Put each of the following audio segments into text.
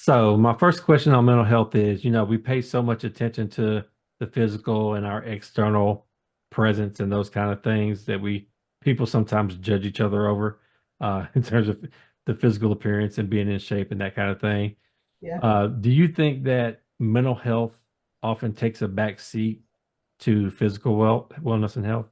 So my first question on mental health is, we pay so much attention to the physical and our external presence and those kind of things that people sometimes judge each other over in terms of the physical appearance and being in shape and that kind of thing. Yeah. Do you think that mental health often takes a back seat to physical wellness and health?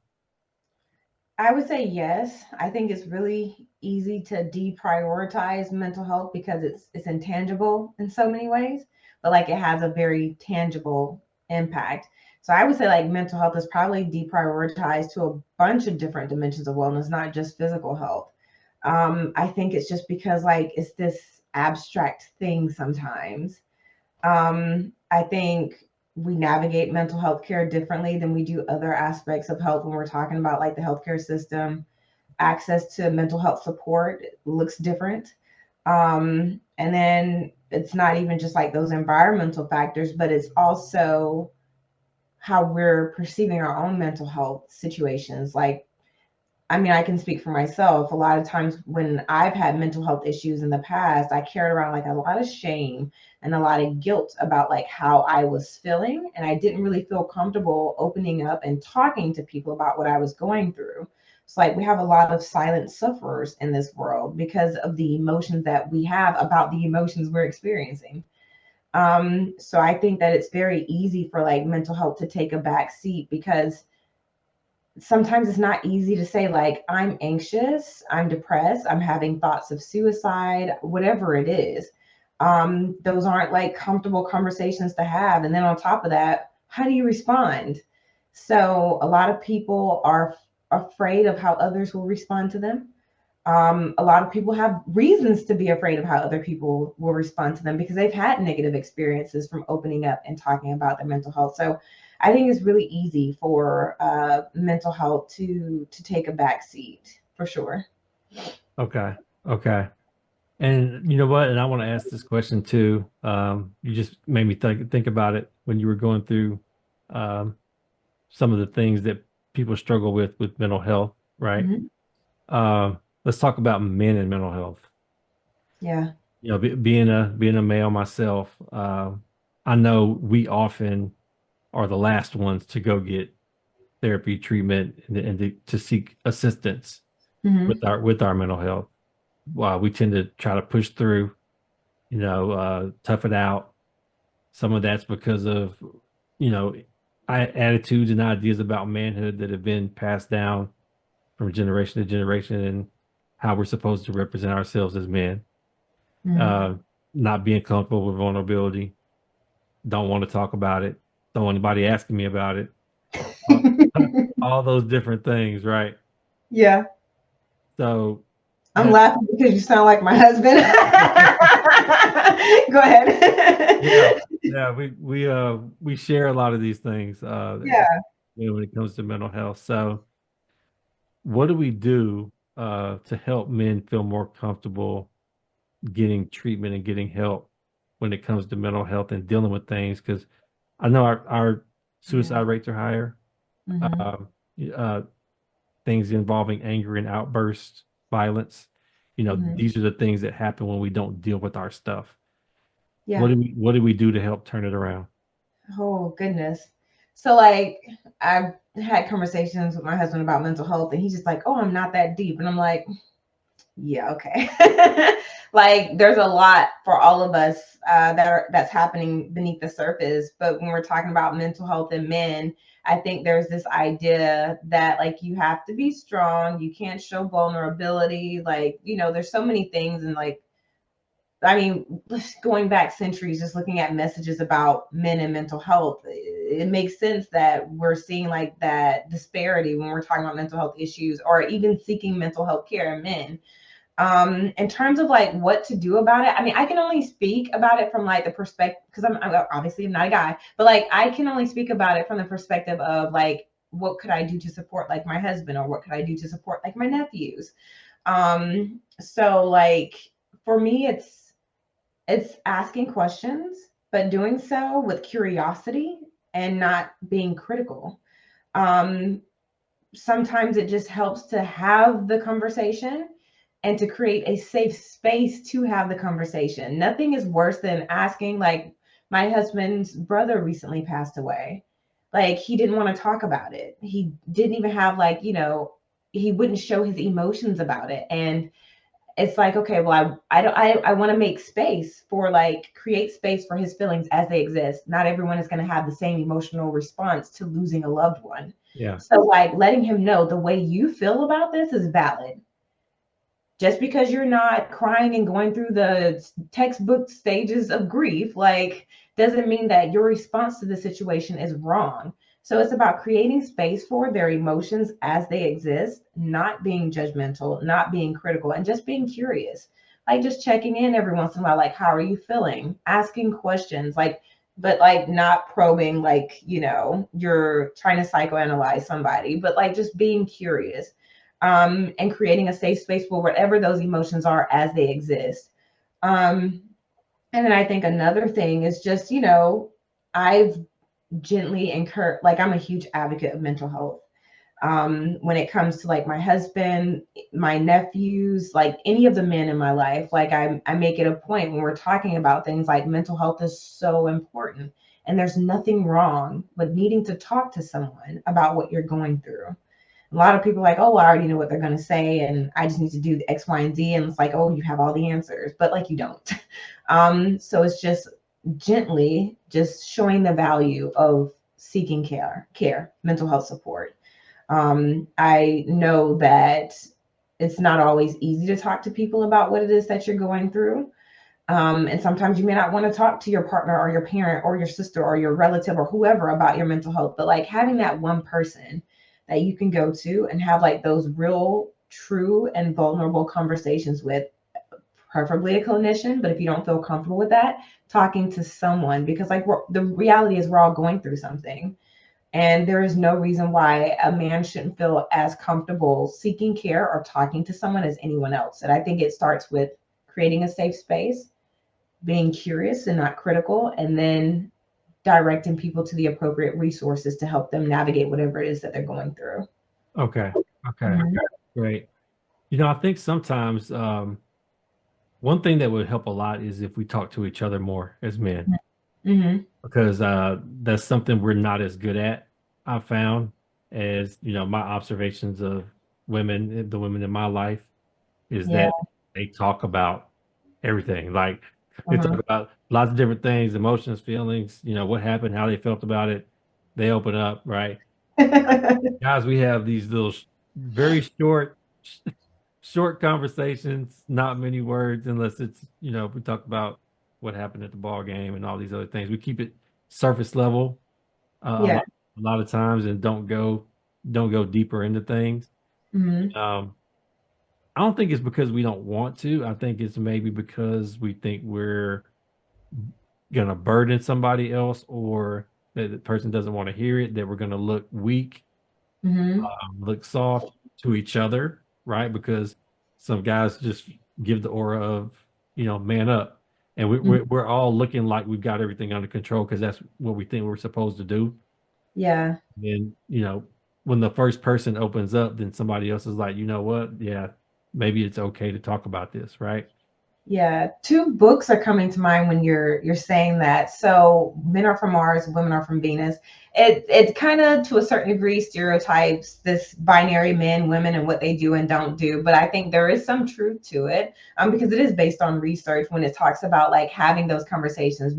I would say yes. I think it's really easy to deprioritize mental health because it's intangible in so many ways, but like it has a very tangible impact. So I would say like mental health is probably deprioritized to a bunch of different dimensions of wellness, not just physical health. I think it's just because like it's this abstract thing sometimes. I think we navigate mental health care differently than we do other aspects of health when we're talking about like the healthcare system. Access to mental health support looks different. And then it's not even just like those environmental factors, but it's also how we're perceiving our own mental health situations. Like I mean, I can speak for myself. A lot of times when I've had mental health issues in the past, I carried around like a lot of shame and a lot of guilt about like how I was feeling. And I didn't really feel comfortable opening up and talking to people about what I was going through. It's like we have a lot of silent sufferers in this world because of the emotions that we have about the emotions we're experiencing. So I think that it's very easy for like mental health to take a back seat because sometimes it's not easy to say like I'm anxious, I'm depressed, I'm having thoughts of suicide, whatever it is. Those aren't like comfortable conversations to have. And then on top of that, how do you respond? So a lot of people are afraid of how others will respond to them. A lot of people have reasons to be afraid of how other people will respond to them because they've had negative experiences from opening up and talking about their mental health. So I think it's really easy for mental health to take a back seat for sure. Okay. Okay. And you know what? And I want to ask this question too. You just made me think about it when you were going through um, some of the things that people struggle with mental health, right? Hmm. Let's talk about men and mental health. Yeah. Being a male myself, I know we often are the last ones to go get therapy, treatment, and to seek assistance Hmm. with our mental health. We tend to try to push through, tough it out. Some of that's because of, you know, attitudes and ideas about manhood that have been passed down from generation to generation and how we're supposed to represent ourselves as men. Hmm. Uh, Not being comfortable with vulnerability, don't want to talk about it, don't want anybody asking me about it. Uh, all those different things, right? Yeah. So I'm that, laughing because you sound like my husband. Go yeah, ahead. yeah, we share a lot of these things Yeah. when it comes to mental health. So what do we do to help men feel more comfortable getting treatment and getting help when it comes to mental health and dealing with things? Because I know our Yeah. suicide rates are higher. Hmm. Um, uh, Things involving anger and outbursts, violence. Hmm. These are the things that happen when we don't deal with our stuff. Yeah. What do we do to help turn it around? Oh goodness. So like I've had conversations with my husband about mental health and he's just like, "Oh, I'm not that deep." And I'm like, "Yeah, okay." Like there's a lot for all of us that's happening beneath the surface, but when we're talking about mental health in men, I think there's this idea that like you have to be strong, you can't show vulnerability, like, there's so many things and like I mean, going back centuries, just looking at messages about men and mental health, it makes sense that we're seeing like that disparity when we're talking about mental health issues or even seeking mental health care in men. In terms of like what to do about it, I mean, I can only speak about it from like the perspective because I'm obviously I'm not a guy, but like I can only speak about it from the perspective of like what could I do to support like my husband or what could I do to support like my nephews. So like for me, it's asking questions, but doing so with curiosity and not being critical. Um, Sometimes it just helps to have the conversation and to create a safe space to have the conversation. Nothing is worse than asking, like, my husband's brother recently passed away. Like, he didn't want to talk about it. He didn't even have, like, he wouldn't show his emotions about it. And it's like, okay, well, I want to make space for, like, create space for his feelings as they exist. Not everyone is going to have the same emotional response to losing a loved one. Yeah. So, like, letting him know the way you feel about this is valid. Just because you're not crying and going through the textbook stages of grief, like, doesn't mean that your response to the situation is wrong. So it's about creating space for their emotions as they exist, not being judgmental, not being critical, and just being curious. Like, just checking in every once in a while, like, how are you feeling? Asking questions, like, but like not probing, like, you're trying to psychoanalyze somebody, but like just being curious, and creating a safe space for whatever those emotions are as they exist. Um, and then I think another thing is just, I've gently encouraged, like, I'm a huge advocate of mental health. When it comes to, like, my husband, my nephews, like any of the men in my life, like, I make it a point when we're talking about things, like, mental health is so important. And there's nothing wrong with needing to talk to someone about what you're going through. A lot of people are like, oh, I already know what they're going to say, and I just need to do the X, Y, and Z. And it's like, oh, you have all the answers, but like, you don't. So it's just gently just showing the value of seeking care, mental health support. I know that it's not always easy to talk to people about what it is that you're going through. And sometimes you may not want to talk to your partner or your parent or your sister or your relative or whoever about your mental health, but like having that one person that you can go to and have like those real, true, and vulnerable conversations with, preferably a clinician. But if you don't feel comfortable with that, talking to someone, because like the reality is we're all going through something. And there is no reason why a man shouldn't feel as comfortable seeking care or talking to someone as anyone else. And I think it starts with creating a safe space, being curious and not critical, and then directing people to the appropriate resources to help them navigate whatever it is that they're going through. Okay. Okay. Mhm. Great. I think sometimes one thing that would help a lot is if we talk to each other more as men, Mhm. because that's something we're not as good at. I found, as my observations of women, the women in my life, is Yeah. that they talk about everything. Like, they talk Uh-huh. about lots of different things, emotions, feelings, what happened, how they felt about it. They open up, right? Guys, we have these little very short conversations, not many words, unless it's, if we talk about what happened at the ball game and all these other things. We keep it surface level Yeah. a lot of times, and don't go deeper into things. Mhm. Um, I don't think it's because we don't want to. I think it's maybe because we think we're gonna burden somebody else, or that the person doesn't want to hear it, that we're gonna look weak, Mhm. look soft to each other, right? Because some guys just give the aura of, man up. And Mhm. we're all looking like we've got everything under control because that's what we think we're supposed to do. Yeah. And, when the first person opens up, then somebody else is like, you know what? Yeah, maybe it's okay to talk about this, right? Yeah, two books are coming to mind when you're saying that. So, Men Are from Mars, Women Are from Venus. It kind of, to a certain degree, stereotypes this binary men, women, and what they do and don't do. But I think there is some truth to it, because it is based on research. When it talks about like having those conversations,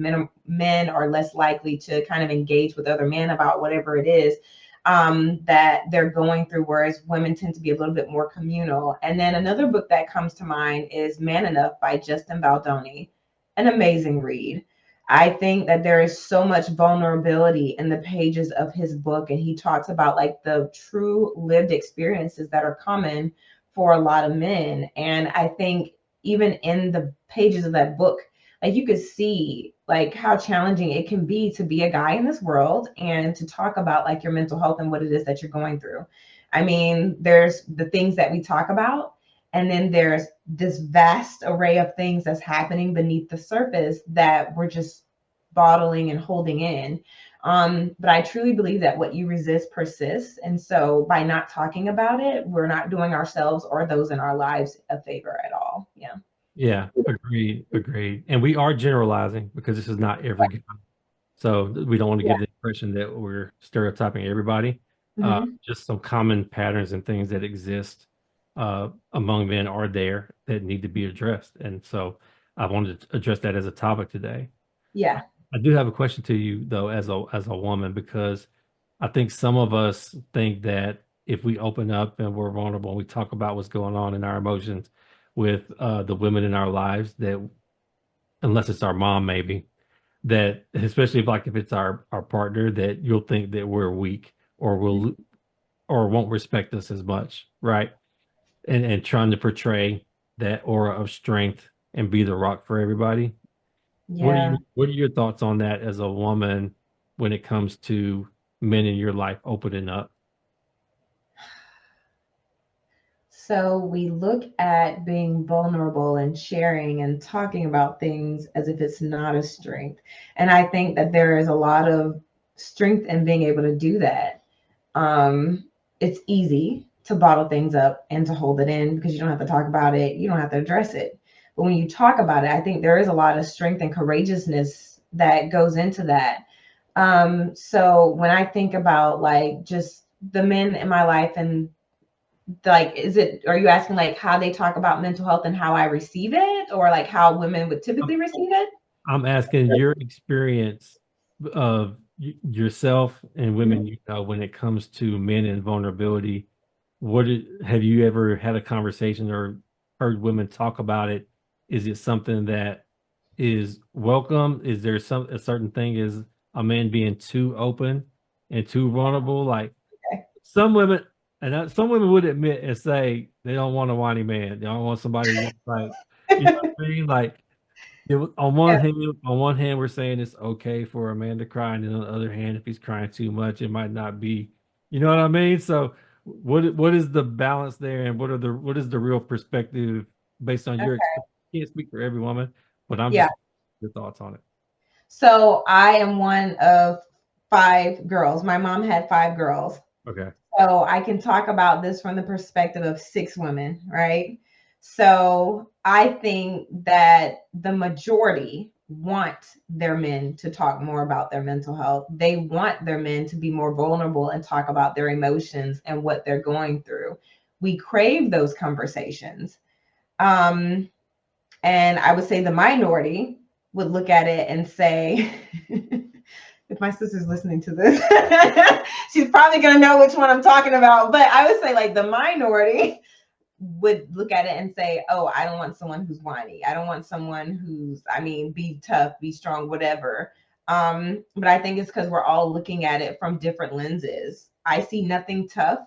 men are less likely to kind of engage with other men about whatever it is, that they're going through, whereas women tend to be a little bit more communal. And then another book that comes to mind is Man Enough by Justin Baldoni, an amazing read. I think that there is so much vulnerability in the pages of his book, and he talks about like the true lived experiences that are common for a lot of men. And I think even in the pages of that book, like, you could see like how challenging it can be to be a guy in this world and to talk about like your mental health and what it is that you're going through. I mean, there's the things that we talk about, and then there's this vast array of things that's happening beneath the surface that we're just bottling and holding in. But I truly believe that what you resist persists. And so by not talking about it, we're not doing ourselves or those in our lives a favor at all. Yeah. Yeah, agreed, agreed. And we are generalizing because this is not every guy. So we don't want to Yeah. give the impression that we're stereotyping everybody. Hmm. Just some common patterns and things that exist among men are there that need to be addressed. And so I wanted to address that as a topic today. Yeah. I do have a question to you though, as a woman, because I think some of us think that if we open up and we're vulnerable and we talk about what's going on in our emotions with the women in our lives, that unless it's our mom, maybe that, especially if it's our partner, that you'll think that we're weak or will or won't respect us as much, right? And trying to portray that aura of strength and be the rock for everybody. Yeah. What are your thoughts on that as a woman when it comes to men in your life opening up? So we look at being vulnerable and sharing and talking about things as if it's not a strength. And I think that there is a lot of strength in being able to do that. It's easy to bottle things up and to hold it in because you don't have to talk about it, you don't have to address it. But when you talk about it, I think there is a lot of strength and courageousness that goes into that. So when I think about like just the men in my life and like are you asking like how they talk about mental health and how I receive it, or like how women would typically receive it? I'm asking your experience of yourself and women you know when it comes to men and vulnerability. Have you ever had a conversation or heard women talk about it? Is it something that is welcome? Is there a certain thing is a man being too open and too vulnerable? Like Okay. some women, some women would admit and say they don't want a whiny man. They don't want somebody that's like, you know what I mean? Like Yeah. on one hand, we're saying it's okay for a man to cry, and then on the other hand, if he's crying too much, it might not be. You know what I mean? So, what is the balance there, and what is the real perspective based on your Okay. experience? I can't speak for every woman, but I'm Yeah. just your thoughts on it. So I am one of five girls. My mom had five girls. Okay. So I can talk about this from the perspective of six women, right? So I think that the majority want their men to talk more about their mental health. They want their men to be more vulnerable and talk about their emotions and what they're going through. We crave those conversations. Um, and I would say the minority would look at it and say, if my sister's listening to this, she's probably going to know which one I'm talking about. But I would say, like, the minority would look at it and say, oh, I don't want someone who's whiny. I don't want someone who's, I mean, be tough, be strong, whatever. But I think it's because we're all looking at it from different lenses. I see nothing tough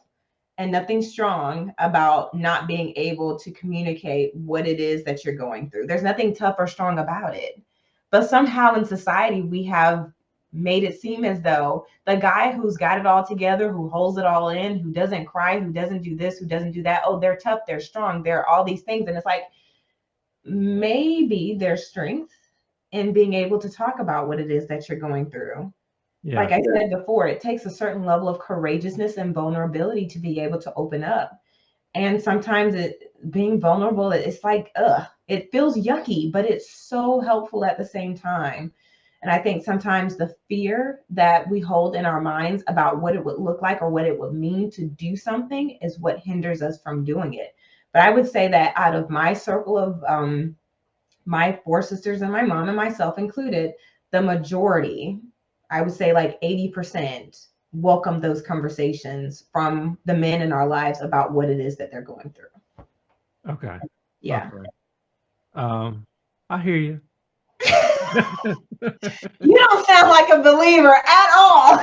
and nothing strong about not being able to communicate what it is that you're going through. There's nothing tough or strong about it. But somehow in society, we have made it seem as though the guy who's got it all together, who holds it all in, who doesn't cry, who doesn't do this, who doesn't do that, oh, they're tough, they're strong, they're all these things. And it's like, maybe there's strength in being able to talk about what it is that you're going through. Like Yeah. I said before, it takes a certain level of courageousness and vulnerability to be able to open up. And sometimes being vulnerable, it's like, it feels yucky, but it's so helpful at the same time. And I think sometimes the fear that we hold in our minds about what it would look like or what it would mean to do something is what hinders us from doing it. But I would say that out of my circle of my four sisters and my mom and myself included, the majority, I would say like 80%, welcome those conversations from the men in our lives about what it is that they're going through. Okay. Yeah. Okay. I hear you. You don't sound like a believer at all.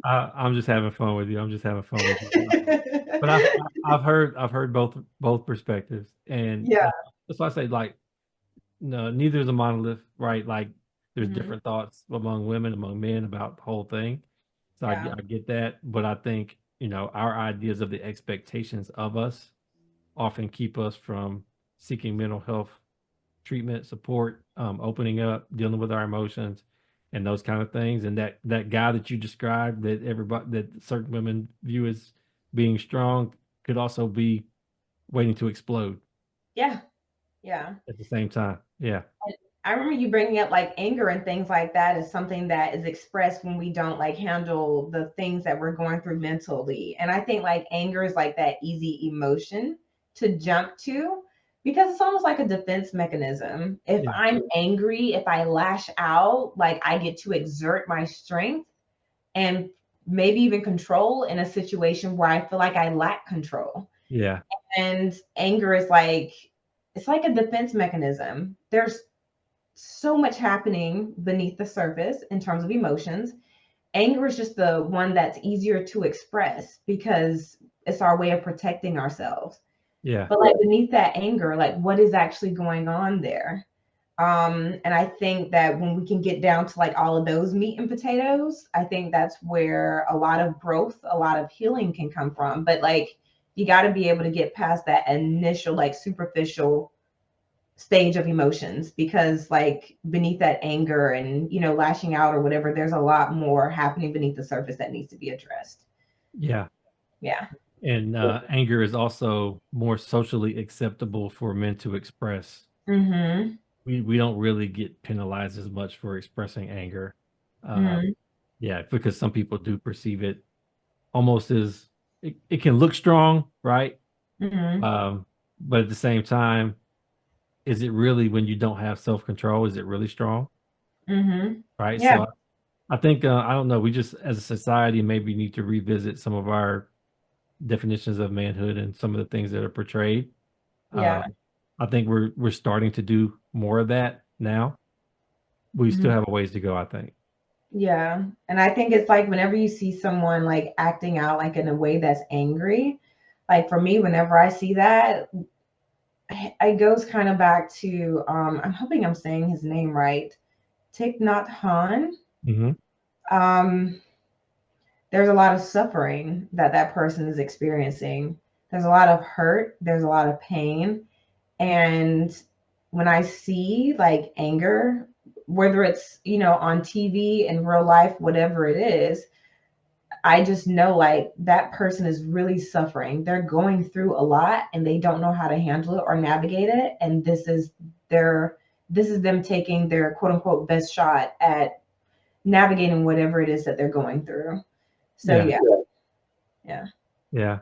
I'm just having fun with you. I'm just having fun with you. But I've heard both perspectives, and Yeah. that's why I say like no, neither is a monolith, right? Like there's Mhm. different thoughts among women, among men about the whole thing. So Yeah. I get that, but I think our ideas of the expectations of us often keep us from seeking mental health treatment, support, opening up, dealing with our emotions, and those kind of things. And that guy that you described, that certain women view as being strong, could also be waiting to explode Yeah. Yeah. at the same time. Yeah. I remember you bringing up like anger and things like that is something that is expressed when we don't like handle the things that we're going through mentally. And I think like anger is like that easy emotion to jump to because it's almost like a defense mechanism. If Yeah. I'm angry, if I lash out, like I get to exert my strength and maybe even control in a situation where I feel like I lack control. Yeah. And anger is like, it's like a defense mechanism. There's so much happening beneath the surface in terms of emotions. Anger is just the one that's easier to express because it's our way of protecting ourselves. Yeah. But like beneath that anger, like what is actually going on there? And I think that when we can get down to like all of those meat and potatoes, I think that's where a lot of growth, a lot of healing can come from. But like you got to be able to get past that initial, like superficial stage of emotions because like beneath that anger and lashing out or whatever, there's a lot more happening beneath the surface that needs to be addressed. Yeah. Yeah. And anger is also more socially acceptable for men to express. Mm-hmm. We don't really get penalized as much for expressing anger. Mm-hmm. Yeah, because some people do perceive it almost as it can look strong, right? Mm-hmm. But at the same time, is it really, when you don't have self-control, is it really strong? Mm-hmm. Right. Yeah. So I think I don't know, we just as a society maybe need to revisit some of our definitions of manhood and some of the things that are portrayed. Uh, Yeah. I think we're starting to do more of that now. We still Mm-hmm. have a ways to go, I think. Yeah. And I think it's like whenever you see someone like acting out like in a way that's angry, like for me, whenever I see that, it goes kind of back to I'm hoping I'm saying his name right. Thich Nhat Hanh. Hmm. Um, there's a lot of suffering that that person is experiencing. There's a lot of hurt, there's a lot of pain. And when I see like anger, whether it's, on TV, in real life, whatever it is, I just know like that person is really suffering. They're going through a lot and they don't know how to handle it or navigate it. And their this is them taking their quote unquote best shot at navigating whatever it is that they're going through. So Yeah. yeah. Yeah. Yeah.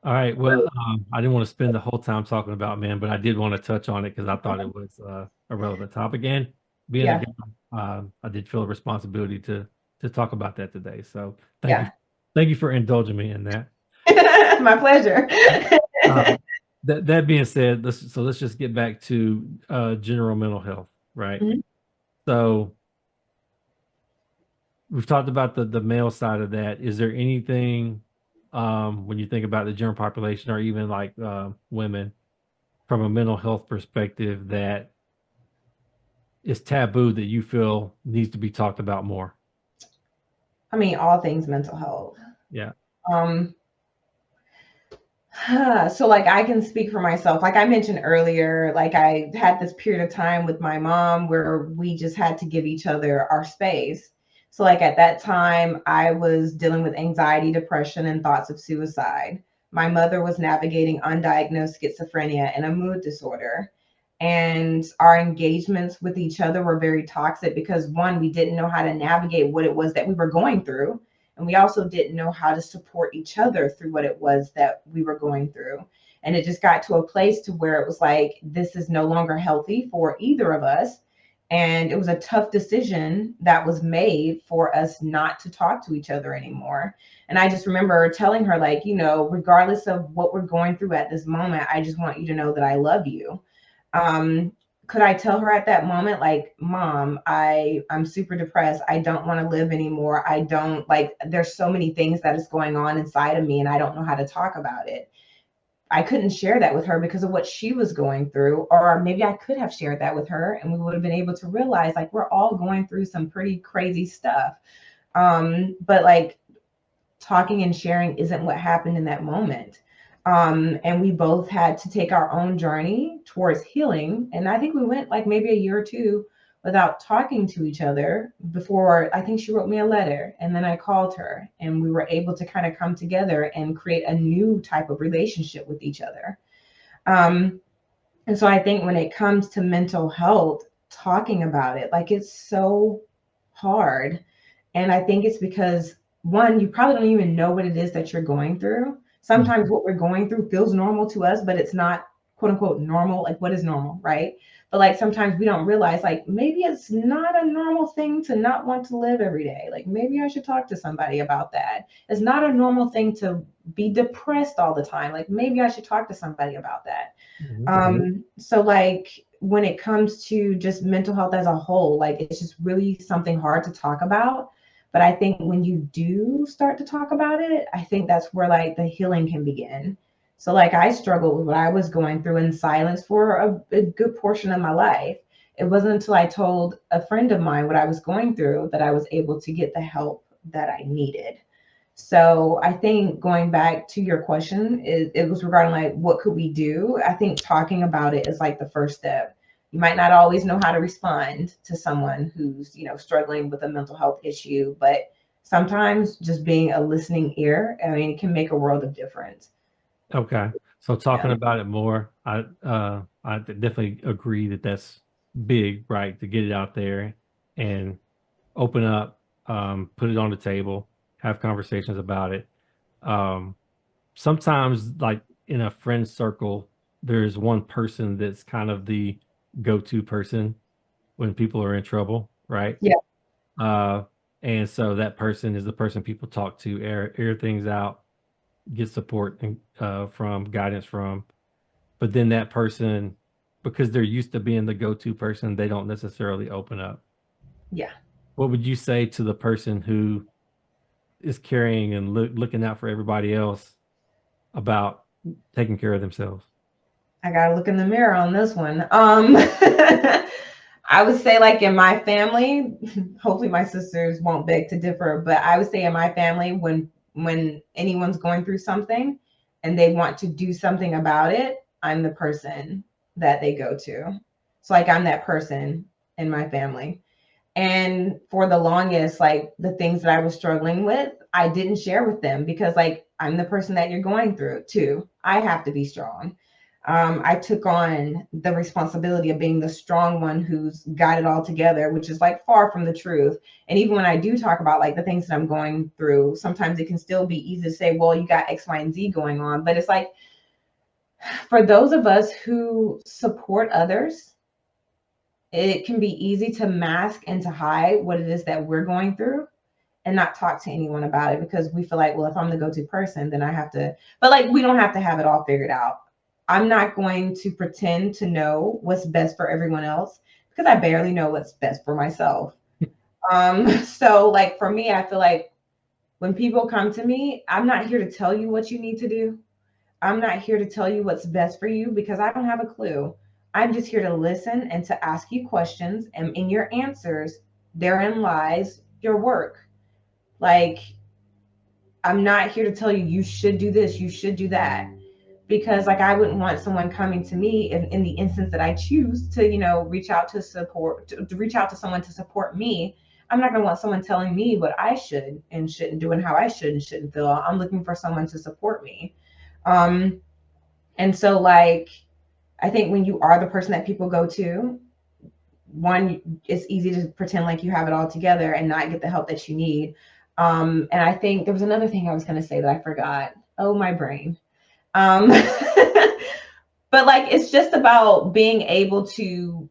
All right. Well, I didn't want to spend the whole time talking about men, but I did want to touch on it because I thought it was a relevant topic. And being a Yeah. guy, I did feel a responsibility to talk about that today. So Yeah. thank you for indulging me in that. My pleasure. Um, that being said, let's just get back to general mental health, right? Mhm. So we've talked about the male side of that. Is there anything when you think about the general population or even like women from a mental health perspective that is taboo that you feel needs to be talked about more? I mean, all things mental health. Yeah. Um, so like I can speak for myself. Like I mentioned earlier, like I had this period of time with my mom where we just had to give each other our space. So like at that time, I was dealing with anxiety, depression, and thoughts of suicide. My mother was navigating undiagnosed schizophrenia and a mood disorder. And our engagements with each other were very toxic because one, we didn't know how to navigate what it was that we were going through. And we also didn't know how to support each other through what it was that we were going through. And it just got to a place to where it was like, this is no longer healthy for either of us. And it was a tough decision that was made for us not to talk to each other anymore. And I just remember telling her, like, regardless of what we're going through at this moment, I just want you to know that I love you. um, could I tell her at that moment, like, Mom, I'm super depressed. I don't want to live anymore. I don't like, there's so many things that is going on inside of me and I don't know how to talk about it. I couldn't share that with her because of what she was going through. Or maybe I could have shared that with her and we would have been able to realize like we're all going through some pretty crazy stuff. But like talking and sharing isn't what happened in that moment. And we both had to take our own journey towards healing. And I think we went like maybe a year or two without talking to each other before I think she wrote me a letter. And then I called her and we were able to kind of come together and create a new type of relationship with each other. Um, and so I think when it comes to mental health, talking about it, like it's so hard. And I think it's because one, you probably don't even know what it is that you're going through. Mhm. Sometimes what we're going through feels normal to us, but it's not quote unquote normal. Like what is normal, right? But like sometimes we don't realize like maybe it's not a normal thing to not want to live every day. Like maybe I should talk to somebody about that. It's not a normal thing to be depressed all the time. Like maybe I should talk to somebody about that. Mhm. So like when it comes to just mental health as a whole, like it's just really something hard to talk about. But I think when you do start to talk about it, I think that's where like the healing can begin. So like I struggled with what I was going through in silence for a good portion of my life. It wasn't until I told a friend of mine what I was going through that I was able to get the help that I needed. So I think going back to your question, it was regarding like what could we do? I think talking about it is like the first step. You might not always know how to respond to someone who's, struggling with a mental health issue, but sometimes just being a listening ear, I mean, it can make a world of difference. Okay. So Yeah. talking about it more, I definitely agree that that's big, right? To get it out there and open up, put it on the table, have conversations about it. Um, Sometimes like in a friend circle, there's one person that's kind of the go-to person when people are in trouble, right? Yeah. Uh, and so that person is the person people talk to, air things out, get support and from guidance from. But then that person, because they're used to being the go-to person, they don't necessarily open up. Yeah. What would you say to the person who is carrying and looking out for everybody else about taking care of themselves? I gotta look in the mirror on this one. I would say like in my family, hopefully my sisters won't beg to differ, but I would say in my family, when anyone's going through something and they want to do something about it, I'm the person that they go to. So like I'm that person in my family. And for the longest, like the things that I was struggling with, I didn't share with them because like I'm the person that you're going through too. I have to be strong. I took on the responsibility of being the strong one who's got it all together, which is like far from the truth. And even when I do talk about like the things that I'm going through, sometimes it can still be easy to say, well, you got X, Y, and Z going on. But it's like for those of us who support others, it can be easy to mask and to hide what it is that we're going through and not talk to anyone about it because we feel like, well, if I'm the go-to person, then I have to, but like we don't have to have it all figured out. I'm not going to pretend to know what's best for everyone else because I barely know what's best for myself. So like for me, I feel like when people come to me, I'm not here to tell you what you need to do. I'm not here to tell you what's best for you because I don't have a clue. I'm just here to listen and to ask you questions. And in your answers, therein lies your work. Like, I'm not here to tell you, you should do this, you should do that. Because, like, I wouldn't want someone coming to me in the instance that I choose to, reach out to support, to reach out to someone to support me. I'm not going to want someone telling me what I should and shouldn't do and how I should and shouldn't feel. I'm looking for someone to support me. Um, And so, like, I think when you are the person that people go to, one, it's easy to pretend like you have it all together and not get the help that you need. And I think there was another thing I was going to say that I forgot. Oh, my brain. Um, but like, it's just about being able to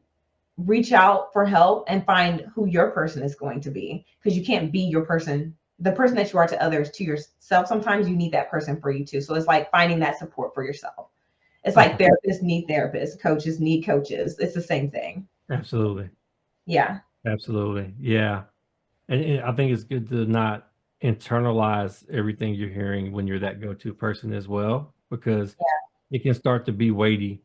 reach out for help and find who your person is going to be because you can't be your person, the person that you are to others, to yourself. Sometimes you need that person for you too. So it's like finding that support for yourself. It's like Okay, therapists need therapists, coaches need coaches. It's the same thing. absolutely. Yeah. Absolutely. Yeah. And I think it's good to not internalize everything you're hearing when you're that go-to person as well, because it can start to be weighty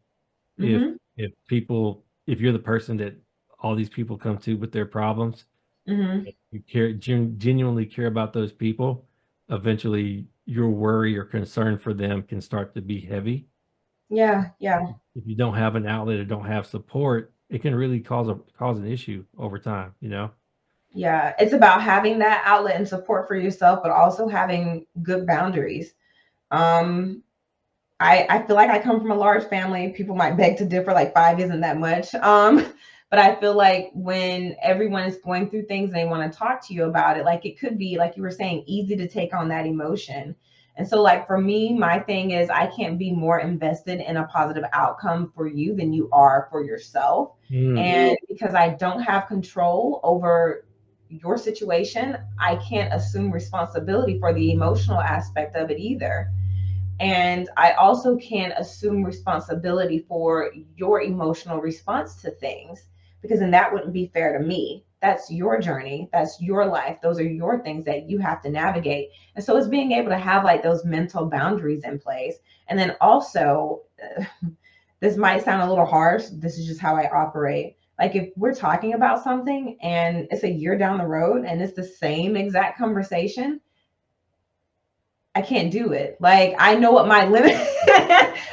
if Mm-hmm. if you're the person that all these people come to with their problems, Mm-hmm. you genuinely care about those people, eventually your worry or concern for them can start to be heavy. Yeah, yeah. If you don't have an outlet or don't have support, it can really cause an issue over time, you know? Yeah, it's about having that outlet and support for yourself, but also having good boundaries. Um, I feel like I come from a large family. People might beg to differ, like five isn't that much. But I feel like when everyone is going through things and they want to talk to you about it, like it could be, like you were saying, easy to take on that emotion. And so, like for me, my thing is I can't be more invested in a positive outcome for you than you are for yourself. Mm, And because I don't have control over your situation, I can't assume responsibility for the emotional aspect of it either. And I also can't assume responsibility for your emotional response to things because then that wouldn't be fair to me. That's your journey. That's your life. Those are your things that you have to navigate. And so it's being able to have like those mental boundaries in place. And then also, this might sound a little harsh. This is just how I operate. Like if we're talking about something and it's a year down the road and it's the same exact conversation, I can't do it. Like I know what my limit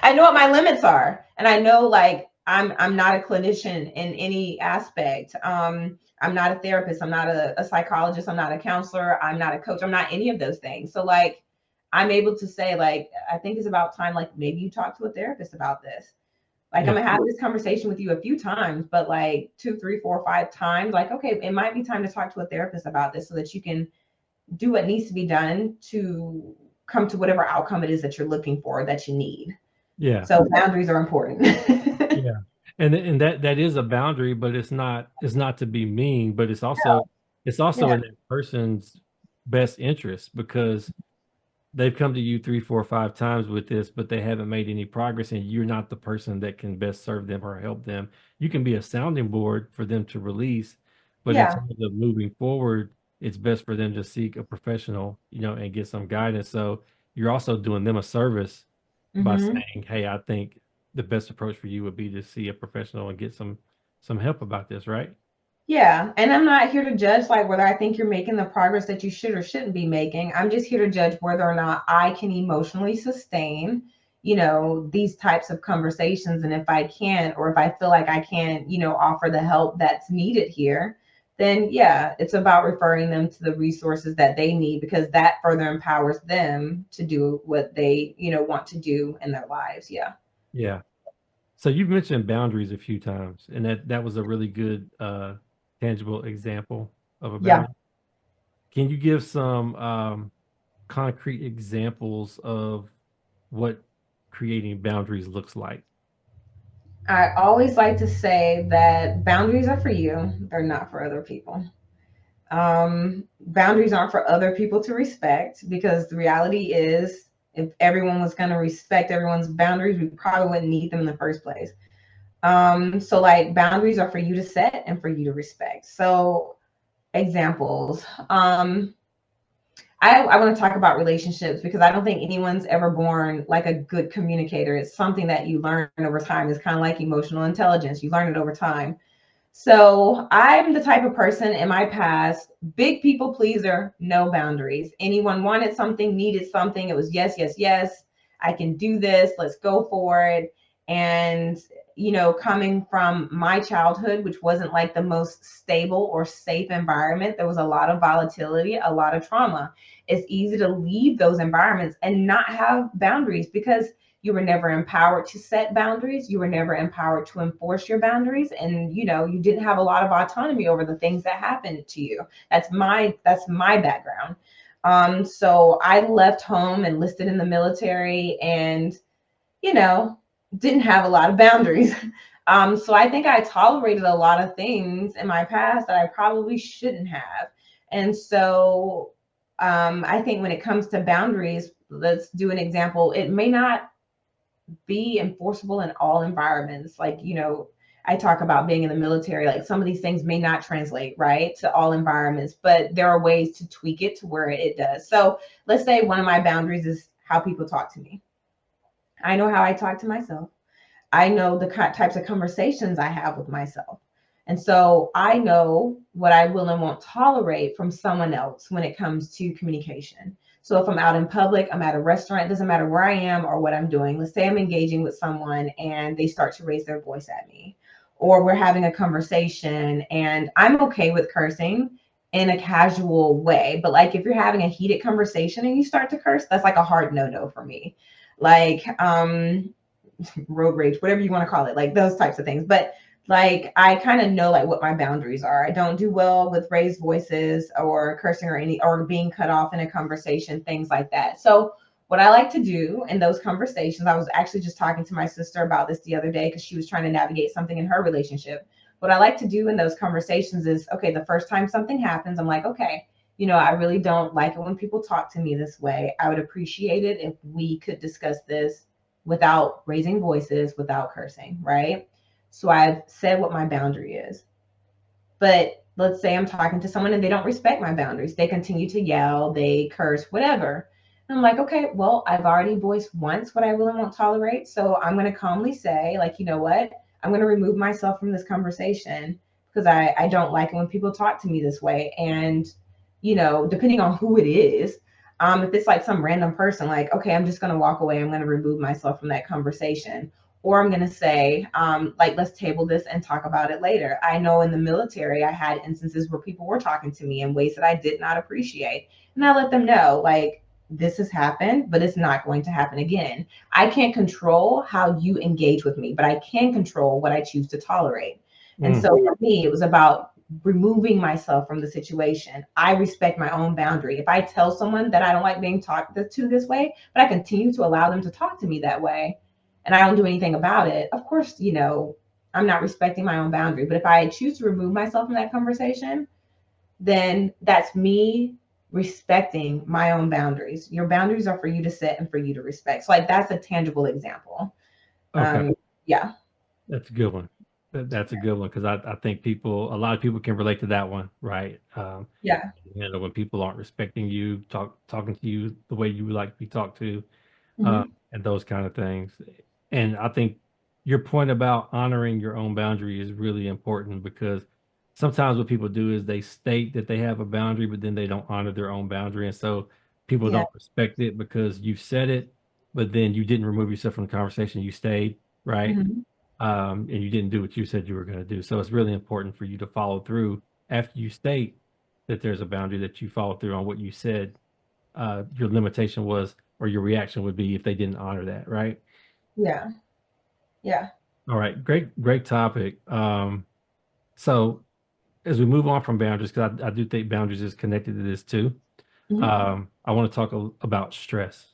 I know what my limits are. And I know like I'm not a clinician in any aspect. I'm not a therapist, I'm not a psychologist, I'm not a counselor, I'm not a coach, I'm not any of those things. So like I'm able to say like I think it's about time like maybe you talk to a therapist about this. Like I'm yeah, gonna have this conversation with you a few times, but like two, three, four, five times, like, okay, it might be time to talk to a therapist about this so that you can do what needs to be done to come to whatever outcome it is that you're looking for that you need. yeah, So boundaries are important. yeah. And that is a boundary, but it's not to be mean, but it's also Yeah. in that person's best interest because they've come to you three, four, five times with this, but they haven't made any progress, and you're not the person that can best serve them or help them. You can be a sounding board for them to release, but in Yeah. terms of moving forward, it's best for them to seek a professional, and get some guidance. So you're also doing them a service by Hmm. saying, "Hey, I think the best approach for you would be to see a professional and get some help about this," right? Yeah. And I'm not here to judge like whether I think you're making the progress that you should or shouldn't be making. I'm just here to judge whether or not I can emotionally sustain, these types of conversations. And if I can't, or if I feel like I can't, offer the help that's needed here, then yeah, it's about referring them to the resources that they need because that further empowers them to do what they, want to do in their lives. Yeah. Yeah. So you've mentioned boundaries a few times, and that was a really good tangible example of a Yeah. boundary. Can you give some concrete examples of what creating boundaries looks like? I always like to say that boundaries are for you, they're not for other people. Boundaries aren't for other people to respect because the reality is, if everyone was going to respect everyone's boundaries, we probably wouldn't need them in the first place. So, like, boundaries are for you to set and for you to respect. So, examples. I want to talk about relationships because I don't think anyone's ever born like a good communicator. It's something that you learn over time. It's kind of like emotional intelligence. You learn it over time. So I'm the type of person in my past, big people pleaser, no boundaries. Anyone wanted something, needed something. It was yes, yes, yes. I can do this. Let's go for it. And, coming from my childhood, which wasn't like the most stable or safe environment, there was a lot of volatility, a lot of trauma. It's easy to leave those environments and not have boundaries because you were never empowered to set boundaries, you were never empowered to enforce your boundaries, and you didn't have a lot of autonomy over the things that happened to you. That's my background. So I left home, enlisted in the military, and you know didn't have a lot of boundaries. So I think I tolerated a lot of things in my past that I probably shouldn't have. And so I think when it comes to boundaries, let's do an example. It may not be enforceable in all environments. Like, I talk about being in the military, like some of these things may not translate right to all environments, but there are ways to tweak it to where it does. So let's say one of my boundaries is how people talk to me. I know how I talk to myself. I know the types of conversations I have with myself. And so I know what I will and won't tolerate from someone else when it comes to communication. So if I'm out in public, I'm at a restaurant, it doesn't matter where I am or what I'm doing. Let's say I'm engaging with someone and they start to raise their voice at me, or we're having a conversation and I'm okay with cursing in a casual way. But like if you're having a heated conversation and you start to curse, that's like a hard no-no for me. Like road rage, whatever you want to call it, like those types of things. But like I kind of know like what my boundaries are. I don't do well with raised voices or cursing or any or being cut off in a conversation, things like that. So what I like to do in those conversations, I was actually just talking to my sister about this the other day because she was trying to navigate something in her relationship. What I like to do in those conversations is, okay, the first time something happens, I'm like, okay, I really don't like it when people talk to me this way. I would appreciate it if we could discuss this without raising voices, without cursing, right? So I've said what my boundary is. But let's say I'm talking to someone and they don't respect my boundaries. They continue to yell, they curse, whatever. And I'm like, okay, well, I've already voiced once what I will and won't tolerate. So I'm going to calmly say, like, you know what? I'm going to remove myself from this conversation because I don't like it when people talk to me this way. And, depending on who it is, if it's like some random person, like, okay, I'm just going to walk away. I'm going to remove myself from that conversation. Or I'm going to say, like, let's table this and talk about it later. I know in the military, I had instances where people were talking to me in ways that I did not appreciate. And I let them know, like, this has happened, but it's not going to happen again. I can't control how you engage with me, but I can control what I choose to tolerate. And so for me, it was about removing myself from the situation. I respect my own boundary. If I tell someone that I don't like being talked to this way, but I continue to allow them to talk to me that way, and I don't do anything about it, of course, I'm not respecting my own boundary. But if I choose to remove myself from that conversation, then that's me respecting my own boundaries. Your boundaries are for you to set and for you to respect. So like that's a tangible example. Okay. Yeah. That's a good one. That's a good one because I think a lot of people can relate to that one, right? Yeah. When people aren't respecting you, talking to you the way you would like to be talked to, Mm-hmm. and those kind of things. And I think your point about honoring your own boundary is really important because sometimes what people do is they state that they have a boundary, but then they don't honor their own boundary. And so people Yeah. don't respect it because you said it, but then you didn't remove yourself from the conversation. You stayed, right? Mm-hmm. And you didn't do what you said you were going to do. So it's really important for you to follow through after you state that there's a boundary that you follow through on what you said. Your limitation was, or your reaction would be if they didn't honor that, right? Yeah. Yeah. All right, great topic. So as we move on from boundaries, because I do think boundaries is connected to this too. Mm-hmm. I want to talk about stress,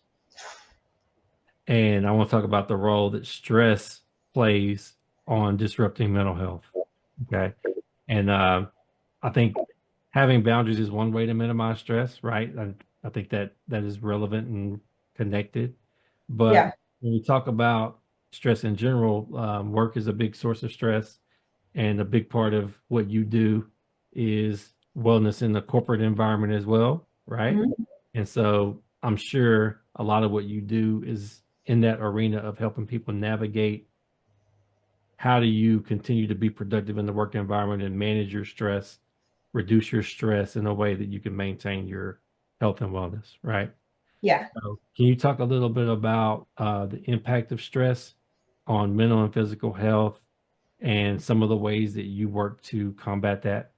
and I want to talk about the role that stress plays on disrupting mental health. Okay, and I think having boundaries is one way to minimize stress, right? I think that is relevant and connected. Yeah. But when we talk about stress in general, work is a big source of stress, and a big part of what you do is wellness in the corporate environment as well, right? Mm-hmm. And so I'm sure a lot of what you do is in that arena of helping people navigate how do you continue to be productive in the work environment and manage your stress, reduce your stress in a way that you can maintain your health and wellness, right? Yeah. So can you talk a little bit about the impact of stress on mental and physical health and some of the ways that you work to combat that?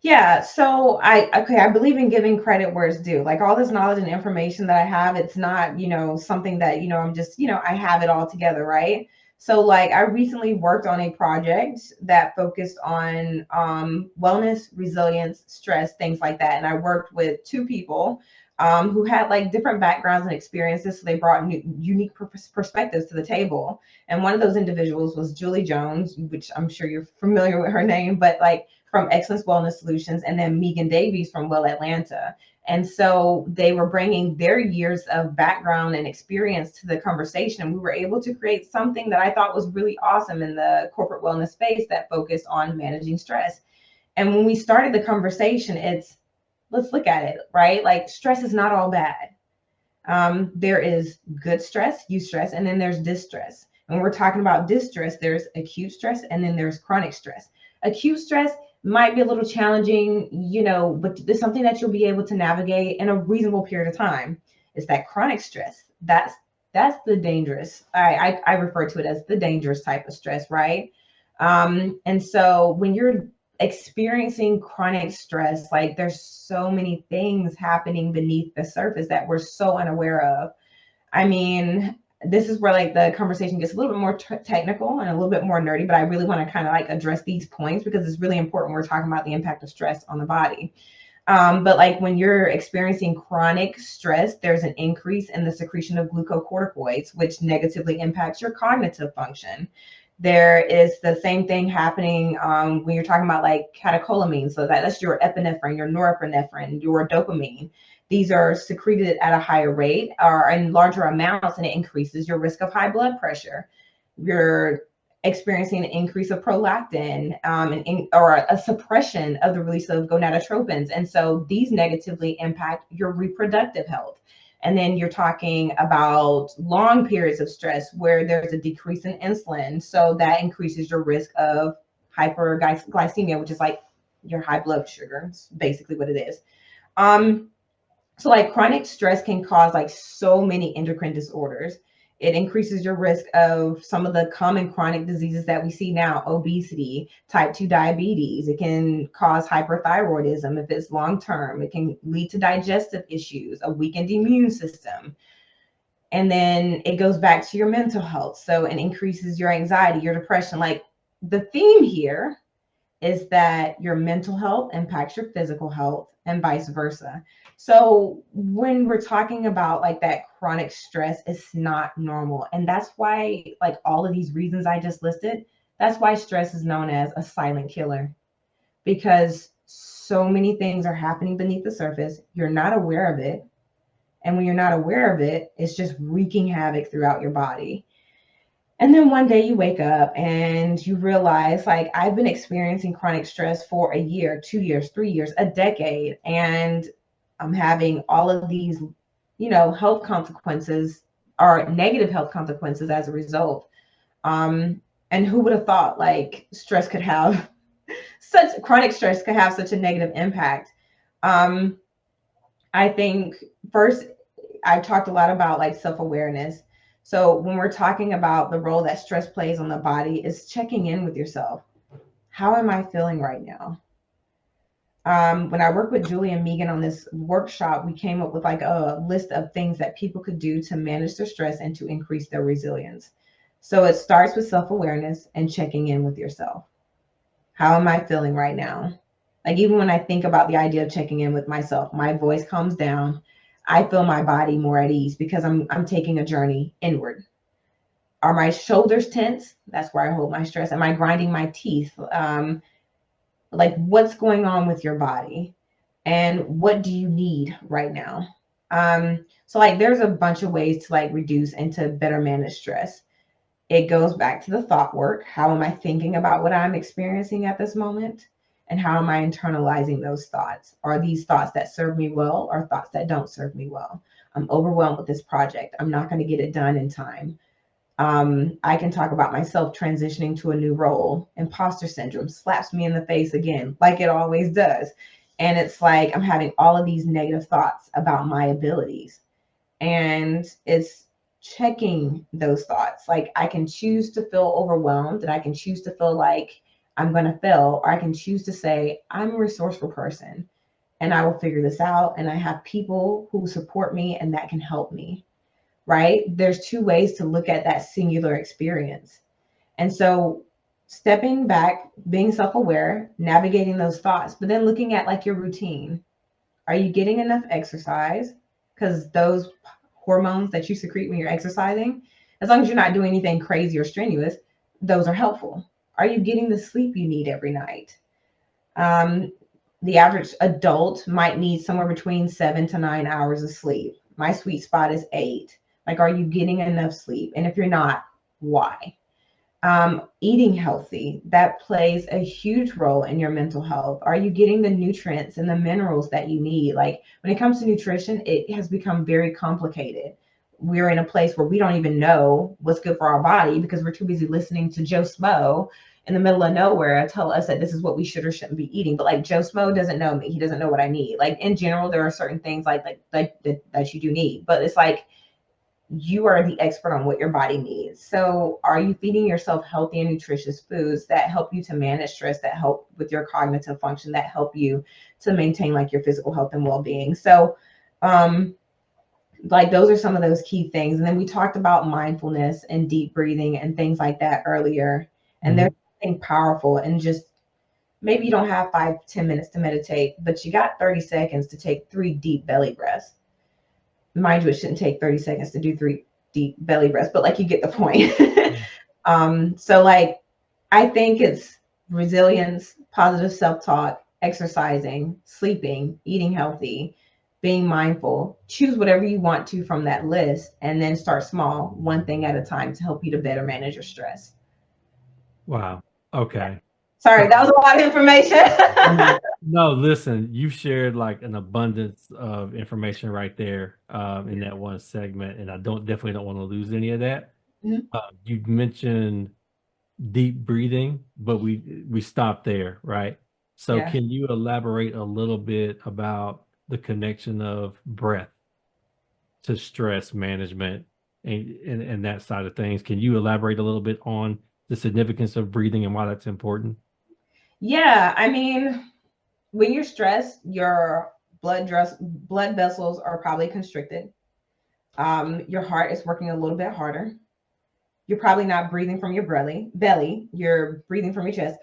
Yeah, so I believe in giving credit where it's due. Like all this knowledge and information that I have, it's not, something that, I'm just, I have it all together, right? So like I recently worked on a project that focused on wellness, resilience, stress, things like that. And I worked with two people who had like different backgrounds and experiences. So they brought unique perspectives to the table. And one of those individuals was Julie Jones, which I'm sure you're familiar with her name, but like from Excellence Wellness Solutions, and then Megan Davies from Well Atlanta. And so they were bringing their years of background and experience to the conversation. We were able to create something that I thought was really awesome in the corporate wellness space that focused on managing stress. And when we started the conversation, let's look at it, right? Like stress is not all bad. There is good stress, eustress, and then there's distress. When we're talking about distress, there's acute stress and then there's chronic stress. Acute stress, might be a little challenging, but it's something that you'll be able to navigate in a reasonable period of time. It's that chronic stress. That's the dangerous. I refer to it as the dangerous type of stress, right? And so when you're experiencing chronic stress, like there's so many things happening beneath the surface that we're so unaware of. I mean, this is where like the conversation gets a little bit more technical and a little bit more nerdy, but I really want to kind of like address these points because it's really important. We're talking about the impact of stress on the body. But like when you're experiencing chronic stress, there's an increase in the secretion of glucocorticoids, which negatively impacts your cognitive function. There is the same thing happening when you're talking about like catecholamine. So that's your epinephrine, your norepinephrine, your dopamine. These are secreted at a higher rate or in larger amounts, and it increases your risk of high blood pressure. You're experiencing an increase of prolactin or a suppression of the release of gonadotropins. And so these negatively impact your reproductive health. And then you're talking about long periods of stress where there's a decrease in insulin. So that increases your risk of hyperglycemia, which is like your high blood sugar. It's basically what it is. So like chronic stress can cause like so many endocrine disorders. It increases your risk of some of the common chronic diseases that we see now, obesity, type 2 diabetes. It can cause hyperthyroidism if it's long-term. It can lead to digestive issues, a weakened immune system. And then it goes back to your mental health. So it increases your anxiety, your depression. Like the theme here is that your mental health impacts your physical health and vice versa. So when we're talking about like that chronic stress, it's not normal. And that's why like all of these reasons I just listed, that's why stress is known as a silent killer, because so many things are happening beneath the surface. You're not aware of it. And when you're not aware of it, it's just wreaking havoc throughout your body. And then one day you wake up and you realize, like, I've been experiencing chronic stress for a year, 2 years, 3 years, a decade, and I'm having all of these, health consequences or negative health consequences as a result. And who would have thought like stress could have such chronic stress could have such a negative impact? I think first, I've talked a lot about like self-awareness. So when we're talking about the role that stress plays on the body, is checking in with yourself. How am I feeling right now? When I worked with Julie and Megan on this workshop, we came up with like a list of things that people could do to manage their stress and to increase their resilience. So it starts with self-awareness and checking in with yourself. How am I feeling right now? Like even when I think about the idea of checking in with myself, my voice calms down. I feel my body more at ease because I'm taking a journey inward. Are my shoulders tense? That's where I hold my stress. Am I grinding my teeth? Like what's going on with your body? And what do you need right now? So like there's a bunch of ways to like reduce and to better manage stress. It goes back to the thought work. How am I thinking about what I'm experiencing at this moment? And how am I internalizing those thoughts? Are these thoughts that serve me well or thoughts that don't serve me well? I'm overwhelmed with this project. I'm not going to get it done in time. I can talk about myself transitioning to a new role. Imposter syndrome slaps me in the face again, like it always does. And it's like I'm having all of these negative thoughts about my abilities. And it's checking those thoughts. Like I can choose to feel overwhelmed and I can choose to feel like I'm going to fail, or I can choose to say, I'm a resourceful person and I will figure this out. And I have people who support me and that can help me, right? There's two ways to look at that singular experience. And so stepping back, being self-aware, navigating those thoughts, but then looking at like your routine. Are you getting enough exercise? Because those hormones that you secrete when you're exercising, as long as you're not doing anything crazy or strenuous, those are helpful. Are you getting the sleep you need every night? The average adult might need somewhere between 7 to 9 hours of sleep. My sweet spot is 8. Like, are you getting enough sleep? And if you're not, why? Eating healthy, that plays a huge role in your mental health. Are you getting the nutrients and the minerals that you need? Like when it comes to nutrition, it has become very complicated. We're in a place where we don't even know what's good for our body because we're too busy listening to Joe Smo in the middle of nowhere tell us that this is what we should or shouldn't be eating. But like Joe Smo doesn't know me. He doesn't know what I need. Like in general, there are certain things that you do need, but it's like you are the expert on what your body needs. So are you feeding yourself healthy and nutritious foods that help you to manage stress, that help with your cognitive function, that help you to maintain like your physical health and well-being? So like those are some of those key things. And then we talked about mindfulness and deep breathing and things like that earlier. And there's something powerful, and just maybe you don't have 5-10 minutes to meditate, but you got 30 seconds to take 3 deep belly breaths. Mind you, it shouldn't take 30 seconds to do 3 deep belly breaths, but like you get the point. So like I think it's resilience, positive self-talk, exercising, sleeping, eating healthy, being mindful. Choose whatever you want to from that list, and then start small, one thing at a time, to help you to better manage your stress. Wow. Okay. Sorry, that was a lot of information. No, listen, you've shared like an abundance of information right there in that one segment, and I definitely don't want to lose any of that. You mentioned deep breathing, but we stopped there, right? So Yeah. can you elaborate a little bit about the connection of breath to stress management and that side of things? Can you elaborate a little bit on the significance of breathing and why that's important? Yeah, I mean, when you're stressed, your blood vessels are probably constricted. Your heart is working a little bit harder. You're probably not breathing from your belly. You're breathing from your chest.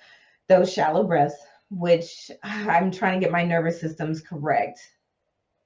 Those shallow breaths, which I'm trying to get my nervous systems correct.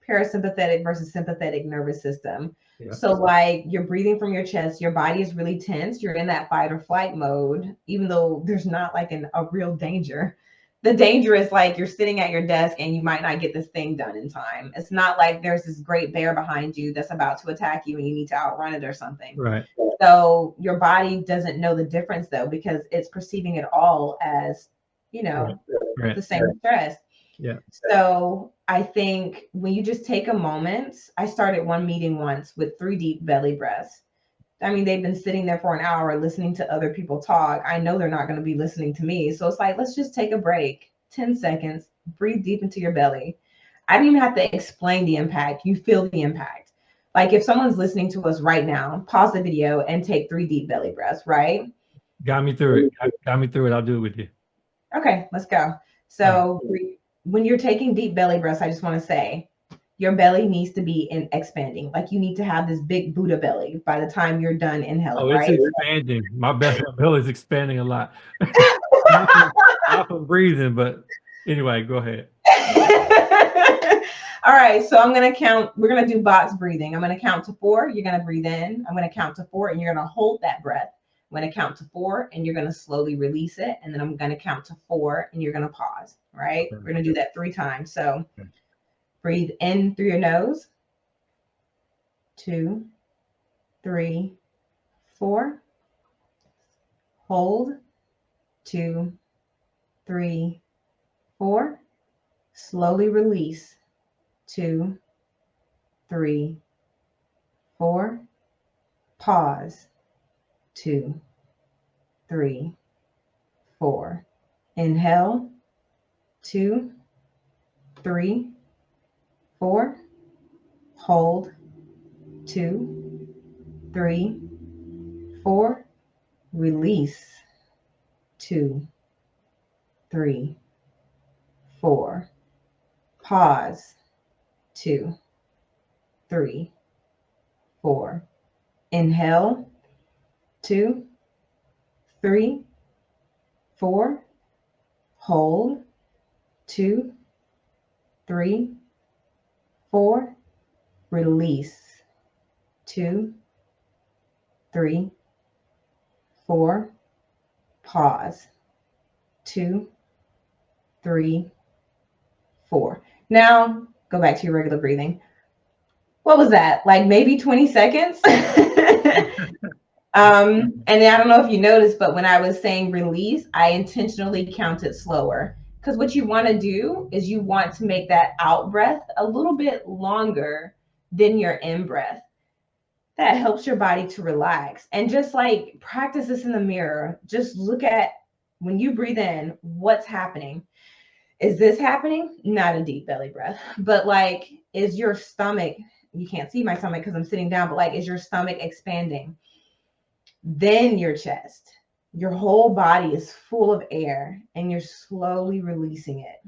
Parasympathetic versus sympathetic nervous system. Yeah. So like you're breathing from your chest, your body is really tense. You're in that fight or flight mode, even though there's not like a real danger. The danger is like you're sitting at your desk and you might not get this thing done in time. It's not like there's this great bear behind you that's about to attack you and you need to outrun it or something. Right. So your body doesn't know the difference though, because it's perceiving it all as, you know, right. The same stress. Yeah. So I think when you just take a moment, I started one meeting once with 3 deep belly breaths. I mean, they've been sitting there for an hour listening to other people talk. I know they're not going to be listening to me. So it's like, let's just take a break, 10 seconds, breathe deep into your belly. I don't even have to explain the impact. You feel the impact. Like if someone's listening to us right now, pause the video and take 3 deep belly breaths, right? Got me through it. Got me through it. I'll do it with you. Okay, let's go. So when you're taking deep belly breaths, I just want to say your belly needs to be expanding. Like you need to have this big Buddha belly by the time you're done inhaling. Oh, it's right? Expanding. My belly is expanding a lot. not from breathing, but anyway, go ahead. All right, so I'm going to count. We're going to do box breathing. I'm going to count to 4. You're going to breathe in. I'm going to count to 4, and you're going to hold that breath. I'm going to count to 4, and you're going to slowly release it. And then I'm going to count to 4, and you're going to pause. Right? Okay. We're going to do that 3 times. So breathe in through your nose. 2, 3, 4. Hold. 2, 3, 4. Slowly release. 2, 3, 4. Pause. 2, 3, 4. Inhale. 2, 3, 4. Hold. 2, 3, 4. Release. 2, 3, 4. Pause. 2, 3, 4. Inhale. 2, 3, 4. Hold. 2, 3, 4. Release. 2, 3, 4. Pause. 2, 3, 4. Now go back to your regular breathing. What was that? Like maybe 20 seconds? And I don't know if you noticed, but when I was saying release, I intentionally counted slower. Because what you want to do is you want to make that out breath a little bit longer than your in breath. That helps your body to relax. And just like practice this in the mirror. Just look at When you breathe in, what's happening? Is this happening? Not a deep belly breath, but like, is your stomach, you can't see my stomach because I'm sitting down, but like, is your stomach expanding? Then your chest, your whole body is full of air and you're slowly releasing it.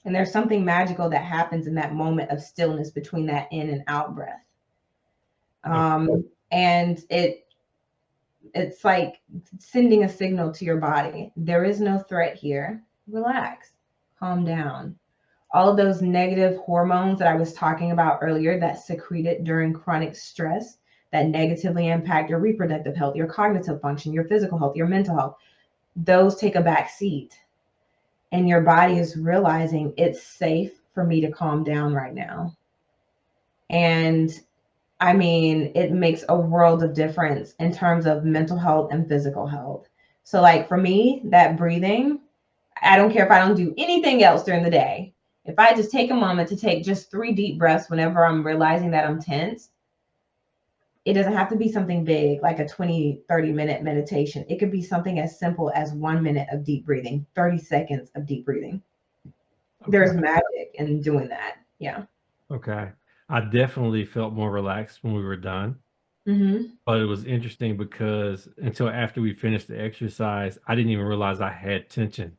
And there's something magical that happens in that moment of stillness between that in and out breath. And it's like sending a signal to your body. There is no threat here. Relax, calm down. All of those negative hormones that I was talking about earlier that secreted during chronic stress that negatively impact your reproductive health, your cognitive function, your physical health, your mental health, those take a back seat. And your body is realizing it's safe for me to calm down right now. And I mean, it makes a world of difference in terms of mental health and physical health. So, like for me, that breathing, I don't care if I don't do anything else during the day. If I just take a moment to take just 3 deep breaths whenever I'm realizing that I'm tense, it doesn't have to be something big like a 20, 30-minute meditation. It could be something as simple as 1 minute of deep breathing, 30 seconds of deep breathing. Okay. There's magic in doing that. Yeah. Okay. I definitely felt more relaxed when we were done. But it was interesting because until after we finished the exercise, I didn't even realize I had tension.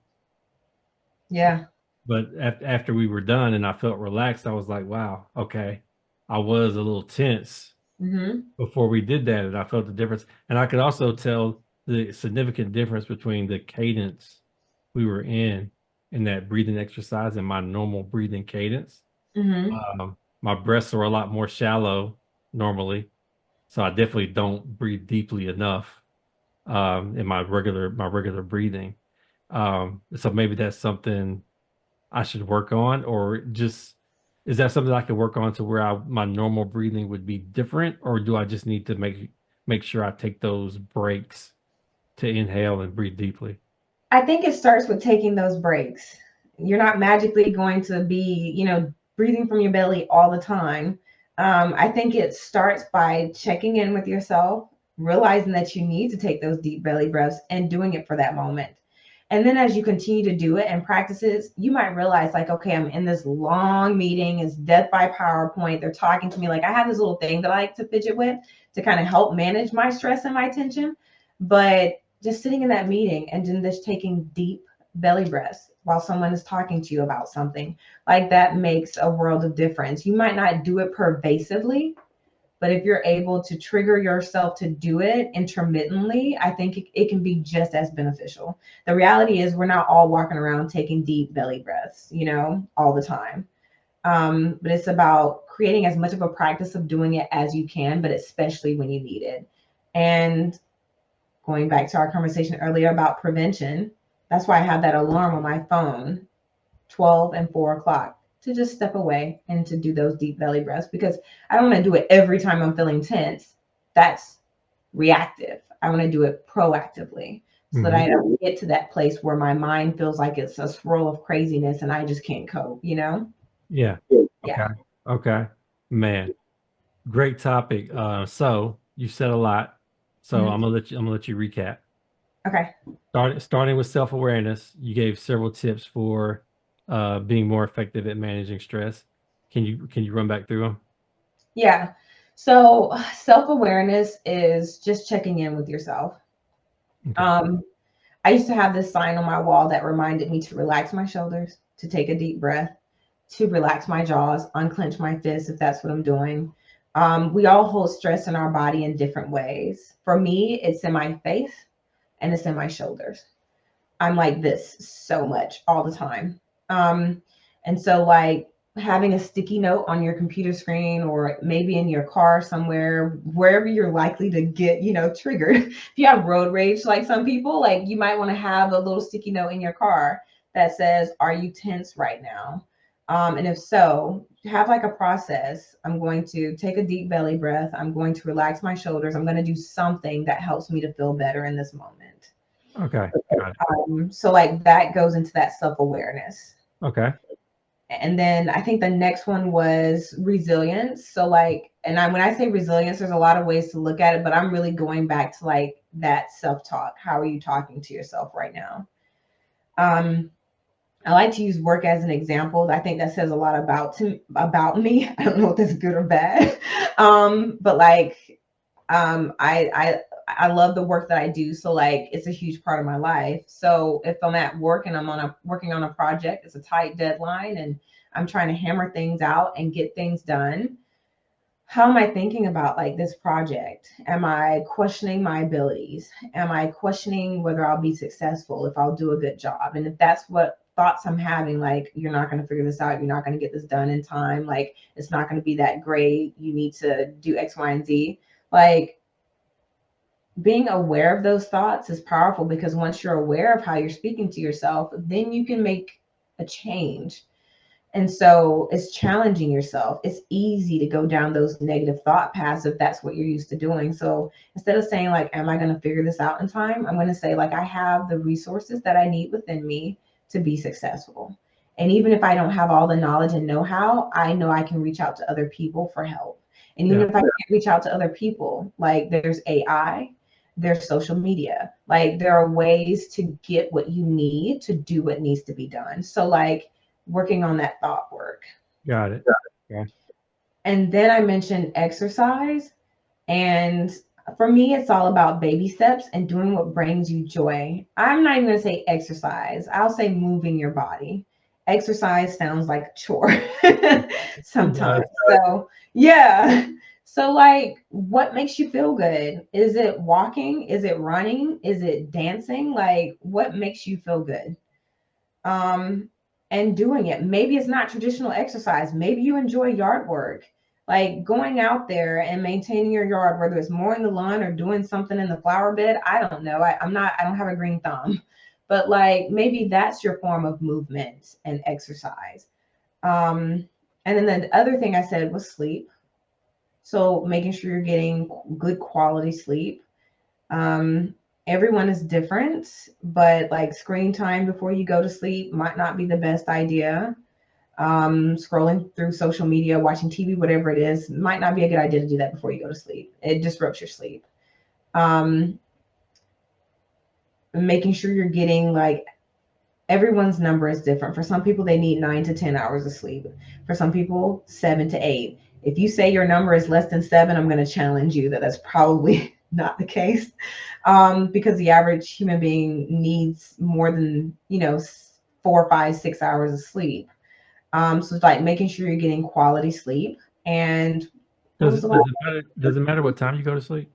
Yeah. But after we were done and I felt relaxed, I was like, wow, okay. I was a little tense before we did that, and I felt the difference. And I could also tell the significant difference between the cadence we were in that breathing exercise and my normal breathing cadence. My breaths are a lot more shallow normally, so I definitely don't breathe deeply enough in my regular breathing. So maybe that's something I should work on, or just is that something I could work on to where my normal breathing would be different, or do I just need to make sure I take those breaks to inhale and breathe deeply? I think it starts with taking those breaks. You're not magically going to be, breathing from your belly all the time. I think it starts by checking in with yourself, realizing that you need to take those deep belly breaths and doing it for that moment. And then as you continue to do it and practices, you might realize like, okay, I'm in this long meeting. It's death by PowerPoint. They're talking to me. Like I have this little thing that I like to fidget with to kind of help manage my stress and my tension. But just sitting in that meeting and then just taking deep belly breaths while someone is talking to you about something, like that makes a world of difference. You might not do it pervasively, but if you're able to trigger yourself to do it intermittently, I think it can be just as beneficial. The reality is we're not all walking around taking deep belly breaths, all the time. But it's about creating as much of a practice of doing it as you can, but especially when you need it. And going back to our conversation earlier about prevention, that's why I have that alarm on my phone, 12 and 4 o'clock, to just step away and to do those deep belly breaths, because I don't want to do it every time I'm feeling tense. That's reactive. I want to do it proactively so that I don't get to that place where my mind feels like it's a swirl of craziness and I just can't cope, Yeah. Yeah. Okay. Man, great topic. So you said a lot. So I'm gonna let you recap. Okay. Starting with self-awareness, you gave several tips for being more effective at managing stress. Can you run back through them? Yeah. So self-awareness is just checking in with yourself. Okay. I used to have this sign on my wall that reminded me to relax my shoulders, to take a deep breath, to relax my jaws, unclench my fists if that's what I'm doing. We all hold stress in our body in different ways. For me, it's in my face and it's in my shoulders. I'm like this so much all the time. And so like having a sticky note on your computer screen or maybe in your car somewhere, wherever you're likely to get, triggered. If you have road rage, like some people, like you might want to have a little sticky note in your car that says, are you tense right now? And if so, have like a process. I'm going to take a deep belly breath. I'm going to relax my shoulders. I'm going to do something that helps me to feel better in this moment. Okay. Got it. So like that goes into that self-awareness. Okay. And then I think the next one was resilience. So like, when I say resilience, there's a lot of ways to look at it, but I'm really going back to like that self-talk. How are you talking to yourself right now? Um, I like to use work as an example. I think that says a lot about me. I don't know if that's good or bad. But like, I love the work that I do. So like, it's a huge part of my life. So if I'm at work and working on a project, it's a tight deadline, and I'm trying to hammer things out and get things done. How am I thinking about like this project? Am I questioning my abilities? Am I questioning whether I'll be successful, if I'll do a good job? And if that's what thoughts I'm having, like, you're not going to figure this out, you're not going to get this done in time, like, it's not going to be that great, you need to do X, Y, and Z. Like, being aware of those thoughts is powerful, because once you're aware of how you're speaking to yourself, then you can make a change. And so it's challenging yourself. It's easy to go down those negative thought paths if that's what you're used to doing. So instead of saying, like, am I going to figure this out in time? I'm going to say, like, I have the resources that I need within me to be successful. And even if I don't have all the knowledge and know-how, I know I can reach out to other people for help. And even Yeah. if I can't reach out to other people, like, there's AI, there's social media. Like, there are ways to get what you need to do what needs to be done. So like, working on that thought work. Got it. Yeah. And then I mentioned exercise. And for me, it's all about baby steps and doing what brings you joy. I'm not even going to say exercise, I'll say moving your body. Exercise sounds like a chore It does. sometimes. So, yeah. So, like, what makes you feel good? Is it walking? Is it running? Is it dancing? Like, what makes you feel good? um, and doing it. Maybe it's not traditional exercise. Maybe you enjoy yard work, like going out there and maintaining your yard, whether it's mowing the lawn or doing something in the flower bed. I don't know. I don't have a green thumb, but like, maybe that's your form of movement and exercise. Um, and then the other thing I said was sleep. So making sure you're getting good quality sleep. um, Everyone is different, but like, screen time before you go to sleep might not be the best idea. Scrolling through social media, watching TV, whatever it is, might not be a good idea to do that before you go to sleep. It disrupts your sleep. Um, Making sure you're getting, like, everyone's number is different. For some people, they need 9 to 10 hours of sleep. For some people, 7 to 8. If you say your number is less than 7, I'm going to challenge you that that's probably not the case, because the average human being needs more than 4, 5, 6 hours of sleep. So it's like making sure you're getting quality sleep. And what was the last? Does it matter what time you go to sleep?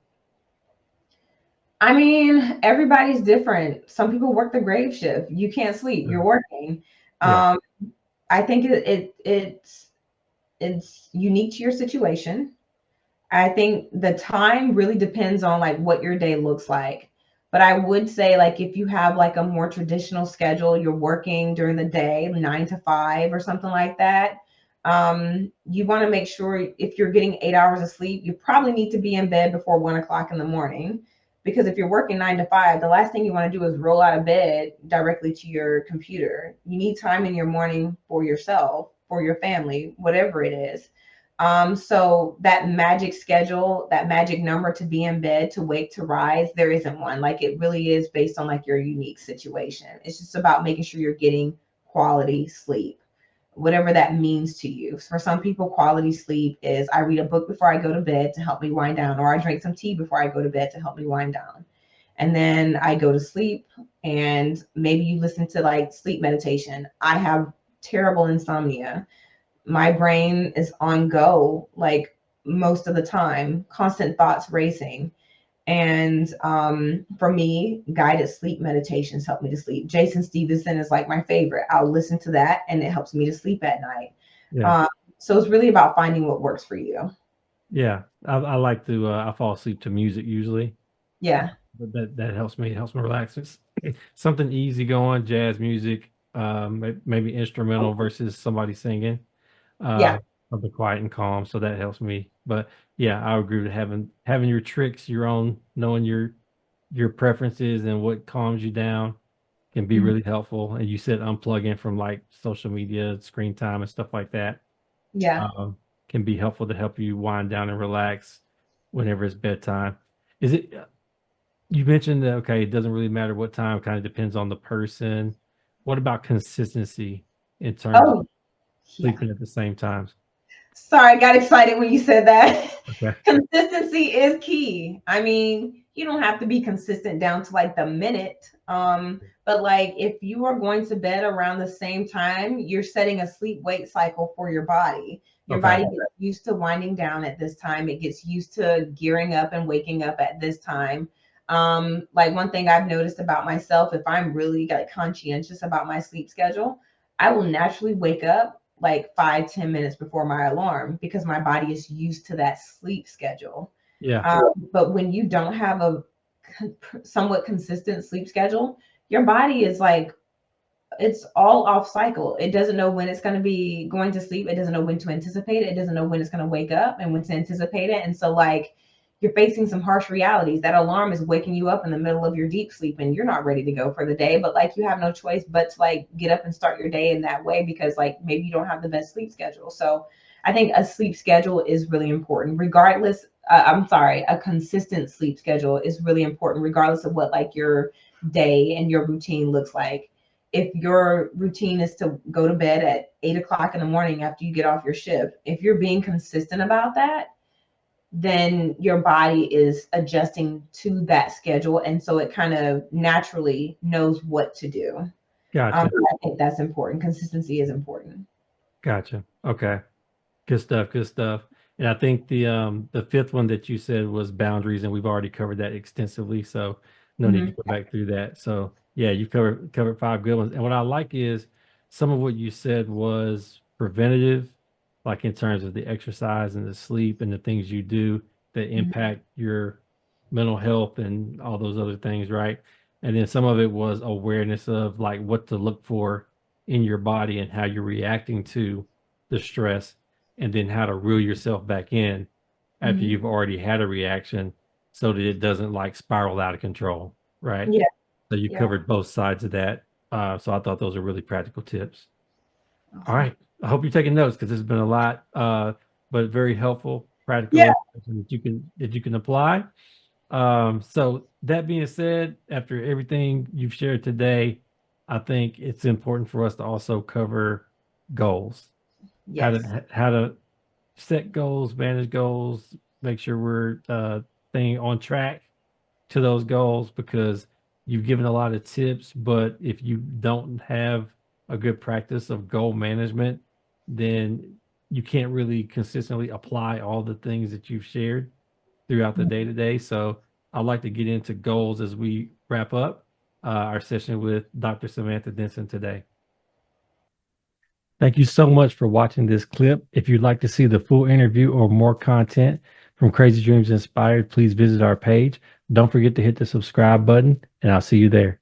I mean, everybody's different. Some people work the grave shift. You can't sleep. You're Mm. working. Yeah. Um, I think it's unique to your situation. I think the time really depends on like what your day looks like. But I would say, like, if you have like a more traditional schedule, you're working during the day, 9 to 5 or something like that. You want to make sure, if you're getting 8 hours of sleep, you probably need to be in bed before 1 o'clock in the morning. Because if you're working 9 to 5, the last thing you want to do is roll out of bed directly to your computer. You need time in your morning for yourself, for your family, whatever it is. So that magic schedule, that magic number to be in bed, to wake, to rise, there isn't one. Like, it really is based on like your unique situation. It's just about making sure you're getting quality sleep, whatever that means to you. For some people, quality sleep is, I read a book before I go to bed to help me wind down, or I drink some tea before I go to bed to help me wind down. And then I go to sleep, and maybe you listen to like sleep meditation. I have terrible insomnia. My brain is on go like most of the time, constant thoughts racing. And for me, guided sleep meditations help me to sleep. Jason Stevenson is like my favorite. I'll listen to that and it helps me to sleep at night. Yeah. um, so it's really about finding what works for you. Yeah. I like to I fall asleep to music usually. Yeah, But that helps me. It helps me relax. It's something easy going, jazz music, maybe instrumental versus somebody singing, yeah, uh, something quiet and calm. So that helps me. But yeah, I agree with having your tricks, your own, knowing your preferences and what calms you down can be Mhm. really helpful. And you said unplugging from like social media, screen time, and stuff like that Yeah. um, can be helpful to help you wind down and relax whenever it's bedtime. Is it, you mentioned that, okay, it doesn't really matter what time, kind of depends on the person. What about consistency in terms of Oh, yeah. sleeping at the same times? Sorry, I got excited when you said that. Okay. Consistency is key. I mean, you don't have to be consistent down to like the minute. But like if you are going to bed around the same time, you're setting a sleep wake cycle for your body. Your Okay. body gets used to winding down at this time. It gets used to gearing up and waking up at this time. Like one thing I've noticed about myself, if I'm really like conscientious about my sleep schedule, I will naturally wake up like 5-10 minutes before my alarm because my body is used to that sleep schedule. Yeah. But when you don't have a somewhat consistent sleep schedule, your body is like it's all off cycle. It doesn't know when it's going to be going to sleep. It doesn't know when to anticipate it. It doesn't know when it's going to wake up and when to anticipate it. And so, like, you're facing some harsh realities. That alarm is waking you up in the middle of your deep sleep and you're not ready to go for the day. But, like, you have no choice but to, like, get up and start your day in that way because, like, maybe you don't have the best sleep schedule. So, I think a sleep schedule is really important, regardless. I'm sorry, a consistent sleep schedule is really important, regardless of what, like, your day and your routine looks like. If your routine is to go to bed at 8 o'clock in the morning after you get off your shift, if you're being consistent about that, then your body is adjusting to that schedule. And so it kind of naturally knows what to do. Gotcha. I think that's important. Consistency is important. Gotcha. Okay. Good stuff. Good stuff. And I think the fifth one that you said was boundaries, and we've already covered that extensively, so no need to Hmm. go back through that. So yeah, you've covered five good ones. And what I like is some of what you said was preventative, like in terms of the exercise and the sleep and the things you do that impact your mental health and all those other things, right? And then some of it was awareness of like what to look for in your body and how you're reacting to the stress, and then how to reel yourself back in after Hmm. you've already had a reaction so that it doesn't like spiral out of control, right? Yeah. So you Yeah. covered both sides of that. So I thought those are really practical tips. All Awesome. right. I hope you're taking notes because it's been a lot, but very helpful, practical Yeah. information that you can apply. So that being said, after everything you've shared today, I think it's important for us to also cover goals, Yes. how to set goals, manage goals, make sure we're staying on track to those goals because you've given a lot of tips, but if you don't have a good practice of goal management, then you can't really consistently apply all the things that you've shared throughout the day to day. So I'd like to get into goals as we wrap up our session with Dr. Samantha Denson today. Thank you so much for watching this clip. If you'd like to see the full interview or more content from Crazy Dreams Inspired, please visit our page. Don't forget to hit the subscribe button, and I'll see you there.